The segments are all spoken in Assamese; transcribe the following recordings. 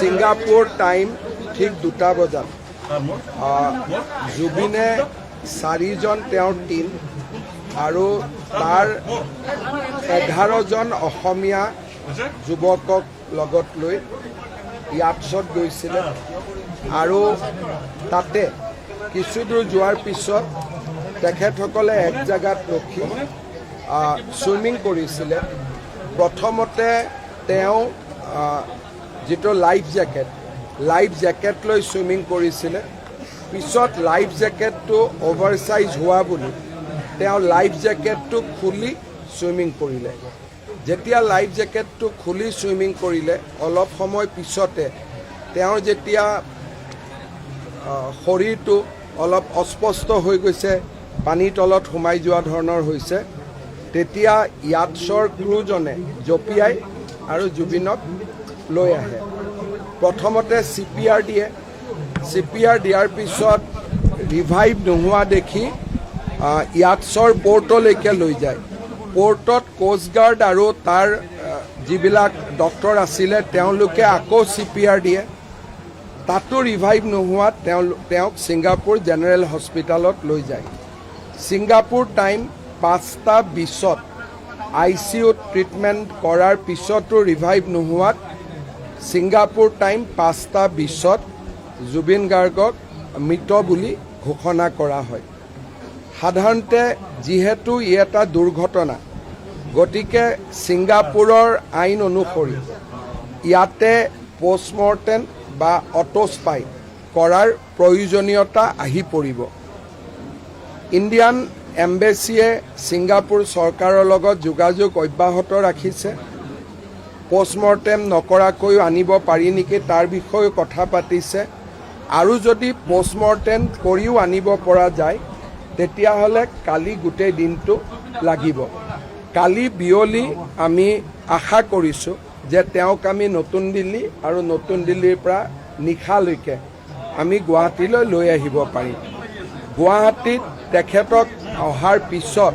সিঙ্গাপুৰ টাইম ঠিক 2টা বজাত জুবিনে 4জন তেওঁৰ টিম আৰু তাৰ 11জন অসমীয়া যুৱকক লগত লৈ ইয়াতছত গৈছিলে আৰু তাতে কিছু দূৰ যোৱাৰ পিছত তেখেতসকলে এক জায়গাত ৰখি সুইমিং কৰিছিলে। প্ৰথমতে তেওঁ যেটো লাইফ জেকেট লৈ সুইমিং কৰিছিলে। পিছত লাইফ জেকেটটো অভাৰসাইজ হোৱা বুলি তেওঁ লাইফ জেকেটটো খুলি সুইমিং কৰিলে। যেতিয়া লাইফ জেকেটটো খুলি সুইমিং কৰিলে অলপ সময় পিছতে তেওঁৰ যেতিয়া শৰীৰটো অলপ অস্পষ্ট হৈ গৈছে, পানীৰ তলত সোমাই যোৱা ধৰণৰ হৈছে, তেতিয়া ইয়াতছৰ ক্ৰুজনে জঁপিয়াই আৰু জুবিনক লৈ আহে। প্ৰথমতে CPR দিয়ে। CPR দিয়াৰ পিছত ৰিভাইভ নোহোৱা দেখি ইয়াতছৰ পৰ্টলৈকে লৈ যায়। পৰ্টত কোষ্ট গাৰ্ড আৰু তাৰ যিবিলাক ডক্টৰ আছিলে তেওঁলোকে আকৌ CPR দিয়ে। তাতো ৰিভাইভ নোহোৱাত তেওঁক ছিংগাপুৰ জেনেৰেল হস্পিটালত লৈ যায়। ছিংগাপুৰ টাইম 5:20 ICUত ট্ৰিটমেণ্ট কৰাৰ পিছতো ৰিভাইভ নোহোৱাত ছিংগাপুৰ টাইম 5:20 জুবিন গাৰ্গক মৃত বুলি ঘোষণা কৰা হয়। সাধাৰণতে যিহেতু ই এটা দুৰ্ঘটনা, গতিকে ছিংগাপুৰৰ আইন অনুসৰি ইয়াতে পোষ্টমৰ্টেম বা অটোস্পাই কৰাৰ প্ৰয়োজনীয়তা আহি পৰিব। ইণ্ডিয়ান এম্বেচিয়ে ছিংগাপুৰ চৰকাৰৰ লগত যোগাযোগ অব্যাহত ৰাখিছে। পোষ্টমৰ্টেম নকৰাকৈও আনিব পাৰি নেকি তাৰ বিষয়েও কথা পাতিছে। আৰু যদি পোষ্টমৰ্টেম কৰিও আনিব পৰা যায় তেতিয়াহ'লে কালি গোটেই দিনটো লাগিব। কালি বিয়লি আমি আশা কৰিছোঁ যে তেওঁক আমি নতুন দিল্লী আৰু নতুন দিল্লীৰ পৰা নিশালৈকে আমি গুৱাহাটীলৈ লৈ আহিব পাৰিম। গুৱাহাটীত তেখেতক অহাৰ পিছত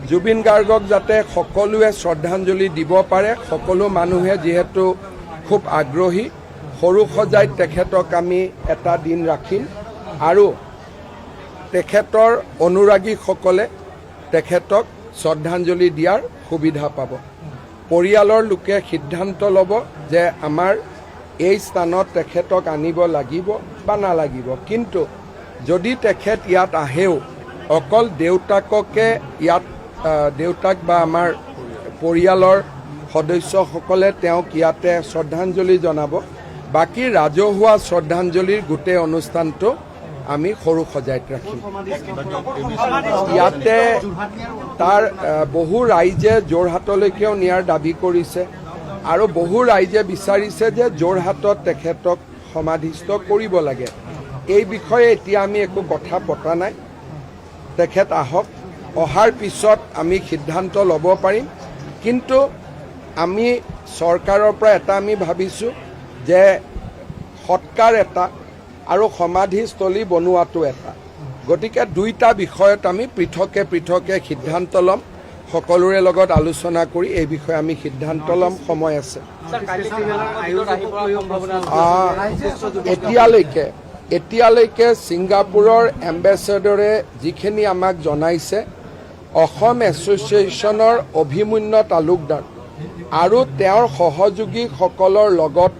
জুবিন গাৰ্গক যাতে সকলোৱে শ্ৰদ্ধাঞ্জলি দিব পাৰে, সকলো মানুহে যিহেতু খুব আগ্ৰহী, সৰু সজাইত তেখেতক আমি এটা দিন ৰাখিম আৰু তেখেতৰ অনুৰাগীসকলে তেখেতক শ্ৰদ্ধাঞ্জলি দিয়াৰ সুবিধা পাব। পৰিয়ালৰ লোকে সিদ্ধান্ত ল'ব যে আমাৰ এই স্থানত তেখেতক আনিব লাগিব বা নালাগিব। কিন্তু যদি তেখেত ইয়াত আহেও অকল দেউতাককে ইয়াত দেউতাক বা আমাৰ পৰিয়ালৰ সদস্যসকলে তেওঁক ইয়াতে শ্ৰদ্ধাঞ্জলি জনাব। বাকী ৰাজহুৱা শ্ৰদ্ধাঞ্জলিৰ গোটেই অনুষ্ঠানটো আমি সৰু সজাইত ৰাখিম। ইয়াতে তাৰ বহু ৰাইজে যোৰহাটলৈকেও নিয়াৰ দাবী কৰিছে আৰু বহু ৰাইজে বিচাৰিছে যে যোৰহাটত তেখেতক সমাধিস্থ কৰিব লাগে। এই বিষয়ে এতিয়া আমি একো কথা পতা নাই। তেখেত আহক, অহাৰ পিছত আমি সিদ্ধান্ত ল'ব পাৰিম। কিন্তু আমি চৰকাৰৰ পৰা এটা আমি ভাবিছোঁ যে সৎকাৰ এটা আৰু সমাধিস্থলী বনোৱাটো এটা, গতিকে দুইটা বিষয়ত আমি পৃথকে সিদ্ধান্ত ল'ম। সকলোৰে লগত আলোচনা কৰি এই বিষয়ে আমি সিদ্ধান্ত ল'ম। সময় আছে। এতিয়ালৈকে ছিংগাপুৰৰ এম্বেচেডৰে যিখিনি আমাক জনাইছে, অসম এছ'চিয়েশ্যনৰ অভিমন্যু তালুকদাৰ আৰু তেওঁৰ সহযোগীসকলৰ লগত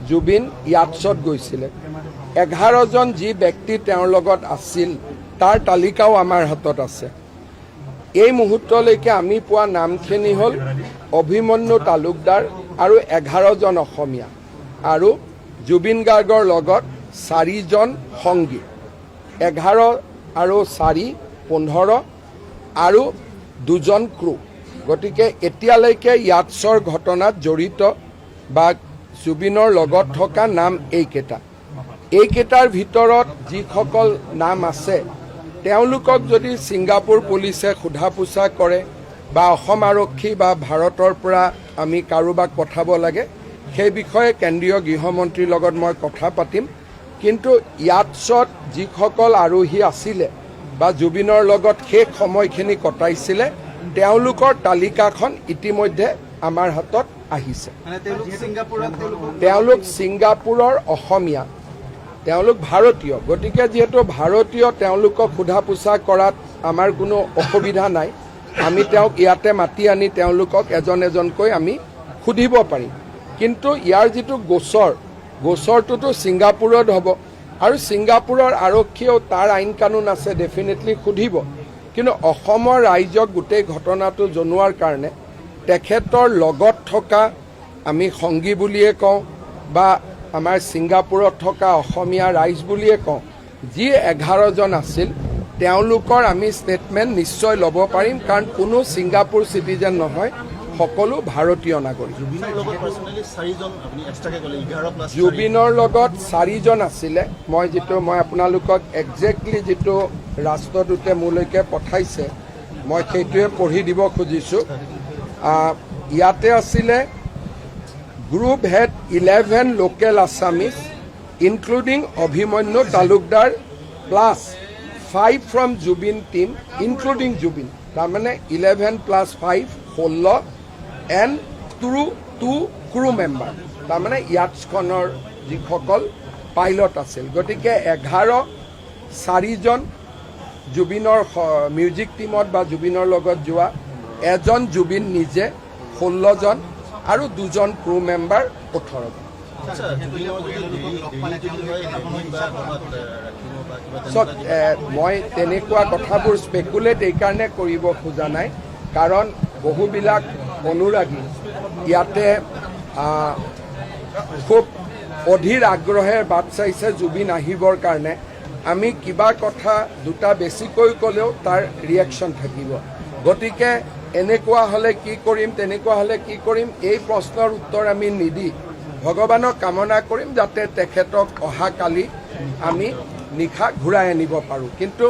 জুবিন ইয়াতছত গৈছিলে। 11জন যি ব্যক্তি তেওঁৰ লগত আছিল তাৰ তালিকাও আমাৰ হাতত আছে। এই মুহূৰ্তলৈকে আমি পোৱা নামখিনি হ'ল অভিমন্যু তালুকদাৰ আৰু 11জন অসমীয়া আৰু জুবিন গাৰ্গৰ লগত 4জন সংগী। 11 আৰু 4 15 আৰু 2জন ক্ৰু। গতিকে এতিয়ালৈকে ইয়াতছৰ ঘটনাত জড়িত বা জুবিনৰ লগত থকা নাম এইকেইটাৰ ভিতৰত যিসকল নাম আছে তেওঁলোকক যদি ছিংগাপুৰ পুলিচে সোধা পোছা কৰে বা অসম আৰক্ষী বা ভাৰতৰ পৰা আমি কাৰোবাক পঠাব লাগে, সেই বিষয়ে কেন্দ্ৰীয় গৃহমন্ত্ৰীৰ লগত মই কথা পাতিম। কিন্তু ইয়াতছত যিসকল আৰোহী আছিলে বা জুবিনৰ লগত শেষ সময়খিনি কটাইছিলে তেওঁলোকৰ তালিকাখন ইতিমধ্যে আমাৰ হাতত আহিছে। তেওঁলোক ছিংগাপুৰৰ অসমীয়া, তেওঁলোক ভাৰতীয়, গতিকে যিহেতু ভাৰতীয় তেওঁলোকক সোধা পোছা কৰাত আমাৰ কোনো অসুবিধা নাই। আমি তেওঁক ইয়াতে মাতি আনি তেওঁলোকক এজন এজনকৈ আমি সুধিব পাৰিম। কিন্তু ইয়াৰ যিটো গোচৰটোতো ছিংগাপুৰত হ'ব আৰু ছিংগাপুৰৰ আৰক্ষীয়েও তাৰ আইন কানুন আছে, ডেফিনেটলি সুধিব। কিন্তু অসমৰ ৰাইজক গোটেই ঘটনাটো জনোৱাৰ কাৰণে তেখেতৰ লগত থকা আমি সংগী বুলিয়ে কওঁ বা আমাৰ ছিংগাপুৰত থকা অসমীয়া ৰাইজ বুলিয়ে কওঁ, যি 11জন আছিল তেওঁলোকৰ আমি ষ্টেটমেণ্ট নিশ্চয় ল'ব পাৰিম, কাৰণ কোনো ছিংগাপুৰ চিটিজেন নহয়, সকলো ভাৰতীয় নাগৰিক। জুবিনৰ লগত 4জন আছিলে। মই আপোনালোকক একজেক্টলি যিটো ৰাষ্ট্ৰদূতে মোলৈকে পঠাইছে মই সেইটোৱে পঢ়ি দিব খুজিছোঁ। ইয়াতে আছিলে group head 11 local Assamese including Abhimanyu Talukdar plus 5 from Zubeen team including Zubeen, তাৰমানে 11 + 5 16 এণ্ড 2 ক্ৰু মেম্বাৰ, তাৰমানে ইয়াটছখনৰ যিসকল পাইলট আছিল। গতিকে 4জন জুবিনৰ মিউজিক টিমত বা জুবিনৰ লগত যোৱা, এজন জুবিন নিজে 16জন আৰু 2জন ক্ৰু মেম্বাৰ 18জন। মই তেনেকুৱা কথাবোৰ স্পেকুলেট এইকাৰণে কৰিব খোজা নাই, কাৰণ বহুবিলাক অনুৰাগী ইয়াতে খুব অধীৰ আগ্ৰহেৰে বাট চাইছে জুবিন আহিবৰ কাৰণে। আমি কিবা কথা দুটা বেছিকৈ ক'লেও তাৰ ৰিয়েকশ্যন থাকিব। গতিকে এনেকুৱা হ'লে কি কৰিম, তেনেকুৱা হ'লে কি কৰিম, এই প্ৰশ্নৰ উত্তৰ আমি নিদি ভগৱানক কামনা কৰিম যাতে তেখেতক অহাকালি আমি নিশা ঘূৰাই আনিব পাৰোঁ। কিন্তু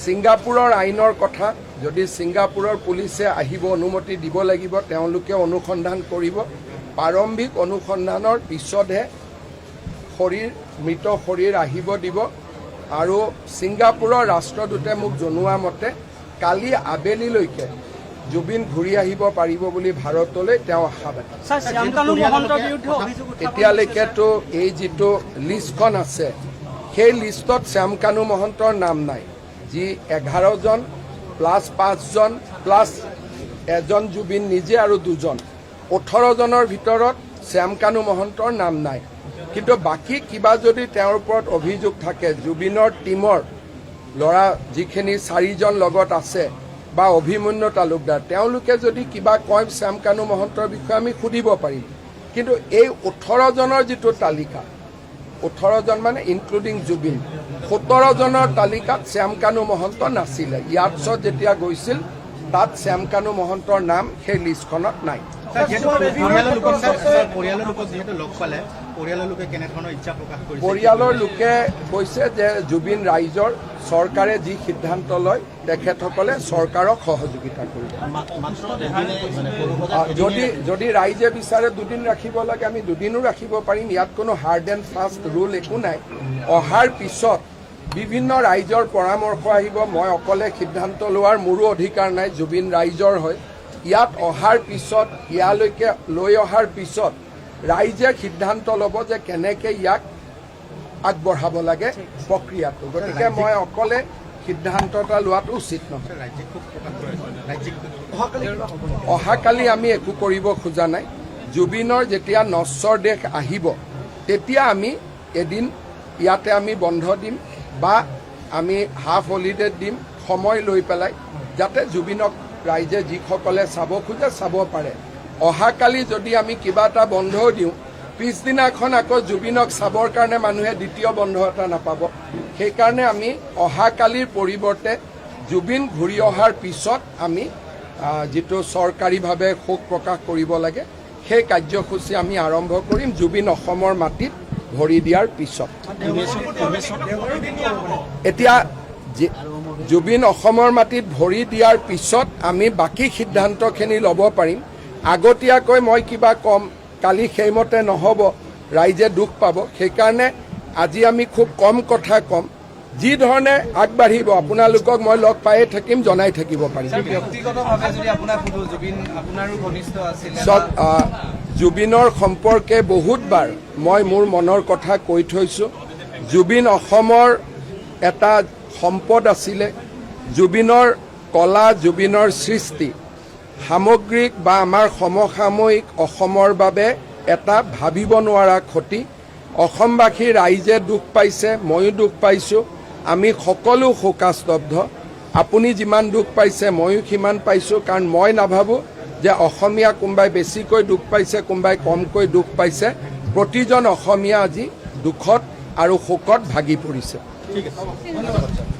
ছিংগাপুৰৰ আইনৰ কথা, যদি ছিংগাপুৰৰ পুলিচে আহিব অনুমতি দিব লাগিব, তেওঁলোকে অনুসন্ধান কৰিব। প্ৰাৰম্ভিক অনুসন্ধানৰ পিছতহে মৃত শৰীৰ আহিব দিব। আৰু ছিংগাপুৰৰ ৰাষ্ট্ৰদূতে মোক জনোৱা মতে কালি আবেলিলৈকে জুবিন ঘূৰি আহিব পাৰিব বুলি ভাৰতলৈ তেওঁ আশাবাদী। এতিয়ালৈকেতো এই যিটো লিষ্টখন আছে সেই লিষ্টত শ্যামকানু মহন্তৰ নাম নাই, যি 11জন প্লাছ 5জন প্লাছ এজন জুবিন নিজে আৰু 2জন, 18জনৰ ভিতৰত শ্যামকানু মহন্তৰ নাম নাই। কিন্তু বাকী কিবা যদি তেওঁৰ ওপৰত অভিযোগ থাকে, জুবিনৰ টীমৰ ল'ৰা যিখিনি 4জন লগত আছে বা অভিমন্যু তালুকদাৰ, তেওঁলোকে যদি কিবা কয় শ্যামকানু মহন্তৰ বিষয়ে আমি সুধিব পাৰিম। কিন্তু এই 18জনৰ যিটো তালিকা, 18জন মানে ইনক্লুডিং জুবিন, 17জনৰ তালিকাত শ্যামকানু মহন্ত নাছিলে। ইয়াটছত যেতিয়া গৈছিল তাত শ্যামকানু মহন্তৰ নাম সেই লিষ্টখনত নাই। পৰিয়ালৰ লোকে কৈছে যে জুবিন ৰাইজৰ, চৰকাৰে যি সিদ্ধান্ত লয় তেখেতসকলে চৰকাৰক সহযোগিতা কৰিব। যদি ৰাইজে বিচাৰে 2 দিন ৰাখিব লাগে আমি 2 দিনো ৰাখিব পাৰিম। ইয়াত কোনো হাৰ্ড এণ্ড ফাষ্ট ৰুল একো নাই। অহাৰ পিছত বিভিন্ন ৰাইজৰ পৰামৰ্শ আহিব। মই অকলে সিদ্ধান্ত লোৱাৰ মোৰো অধিকাৰ নাই, জুবিন ৰাইজৰ হয়। ইয়াত অহাৰ পিছত, ইয়ালৈকে লৈ অহাৰ পিছত ৰাইজে সিদ্ধান্ত ল'ব যে কেনেকৈ ইয়াক আগবঢ়াব লাগে প্ৰক্ৰিয়াটো। গতিকে মই অকলে সিদ্ধান্ত এটা লোৱাটো উচিত নহয়। অহাকালি আমি একো কৰিব খোজা নাই। জুবিনৰ যেতিয়া নশ্বৰ দেশ আহিব তেতিয়া আমি এদিন ইয়াতে আমি বন্ধ দিম বা আমি হাফ হলিডে দিম, সময় লৈ পেলাই, যাতে জুবিনক ৰাইজে যিসকলে চাব খোজে চাব পাৰে। অহাকালি যদি আমি কিবা এটা বন্ধ দিওঁ, পিছদিনাখন আকৌ জুবিনক চাবৰ কাৰণে মানুহে দ্বিতীয় বন্ধ এটা নাপাব। সেইকাৰণে আমি অহাকালিৰ পৰিৱৰ্তে জুবিন ঘূৰি অহাৰ পিছত আমি যিটো চৰকাৰীভাৱে শোক প্ৰকাশ কৰিব লাগে সেই কাৰ্যসূচী আমি আৰম্ভ কৰিম জুবিন অসমৰ মাটিত ভৰি দিয়াৰ পিছত। এতিয়া জুবিন অসমৰ মাটিত ভৰি দিয়াৰ পিছত আমি বাকী সিদ্ধান্তখিনি ল'ব পাৰিম। আগতীয়াকৈ মই কিবা কম, কালি সেইমতে নহ'ব, ৰাইজে দুখ পাব। সেইকাৰণে আজি আমি খুব কম কথা ক'ম। যি ধৰণে আগবাঢ়িব আপোনালোকক মই লগ পায়ে থাকিম, জনাই থাকিব পাৰিম। ব্যক্তিগতভাৱে যদি আপোনাক সুধো, জুবিন আপোনাৰো ঘনিষ্ঠ আছিল। জুবিনৰ সম্পৰ্কে বহুতবাৰ মই মোৰ মনৰ কথা কৈ থৈছোঁ। জুবিন অসমৰ এটা সম্পদ আছিলে। জুবিনৰ কলা, জুবিনৰ সৃষ্টি সামগ্ৰিক বা আমাৰ সমসাময়িক অসমৰ বাবে এটা ভাবিব নোৱাৰা ক্ষতি। অসমবাসী ৰাইজে দুখ পাইছে, ময়ো দুখ পাইছোঁ। আমি সকলো শোকাস্তব্ধ। আপুনি যিমান দুখ পাইছে ময়ো সিমান পাইছোঁ, কাৰণ মই নাভাবোঁ যে অসমীয়া কোনোবাই বেছিকৈ দুখ পাইছে, কোনোবাই কমকৈ দুখ পাইছে। প্ৰতিজন অসমীয়া আজি দুখত আৰু শোকত ভাগি পৰিছে। ঠিক আছে, ধন্যবাদ।